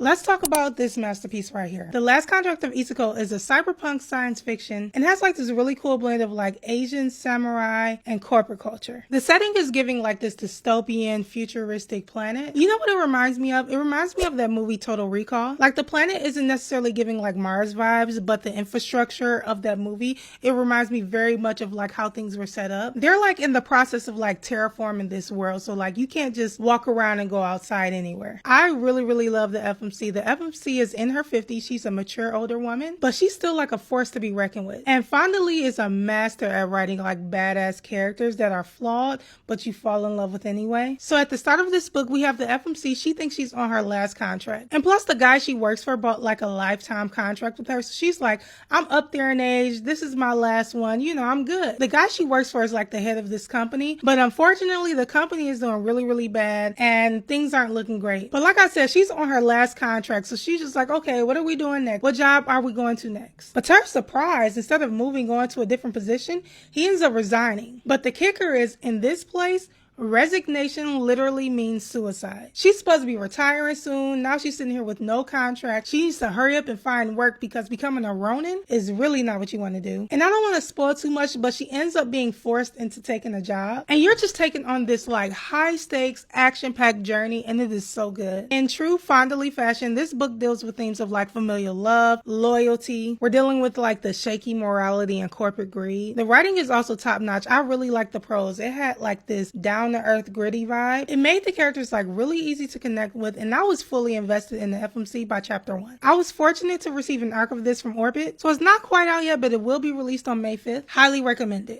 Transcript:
Let's talk about this masterpiece right here. The Last Contract of Isako is a cyberpunk science fiction and has like this really cool blend of like Asian, samurai, and corporate culture. The setting is giving like this dystopian, futuristic planet. You know what it reminds me of? It reminds me of that movie Total Recall. Like the planet isn't necessarily giving like Mars vibes, but the infrastructure of that movie, it reminds me very much of like how things were set up. They're like in the process of like terraforming this world, so like you can't just walk around and go outside anywhere. I really love the FMC. The FMC is in her 50s. She's a mature older woman, but she's still like a force to be reckoned with. And Fonda Lee is a master at writing like badass characters that are flawed, but you fall in love with anyway. So at the start of this book, we have the FMC. She thinks she's on her last contract. And plus the guy she works for bought like a lifetime contract with her. So she's like, I'm up there in age. This is my last one. You know, I'm good. The guy she works for is like the head of this company, but unfortunately the company is doing really bad and things aren't looking great. But like I said, she's on her last contract, so she's just like, okay, what are we doing next? What job are we going to next? But to her surprise, instead of moving on to a different position, he ends up resigning. But the kicker is, in this place, resignation literally means suicide. She's supposed to be retiring soon. Now she's sitting here with no contract. She needs to hurry up and find work because becoming a Ronin is really not what you want to do. And I don't want to spoil too much, but she ends up being forced into taking a job. And you're just taking on this like high stakes, action-packed journey, and it is so good. In true Fonda Lee fashion, this book deals with themes of like familial love, loyalty. We're dealing with like the shaky morality and corporate greed. The writing is also top-notch. I really like the prose. It had like this down to earth gritty vibe. It made the characters like really easy to connect with, and I was fully invested in the FMC by chapter 1. I was fortunate to receive an arc of this from Orbit, so it's not quite out yet, but it will be released on May 5th. Highly recommend it.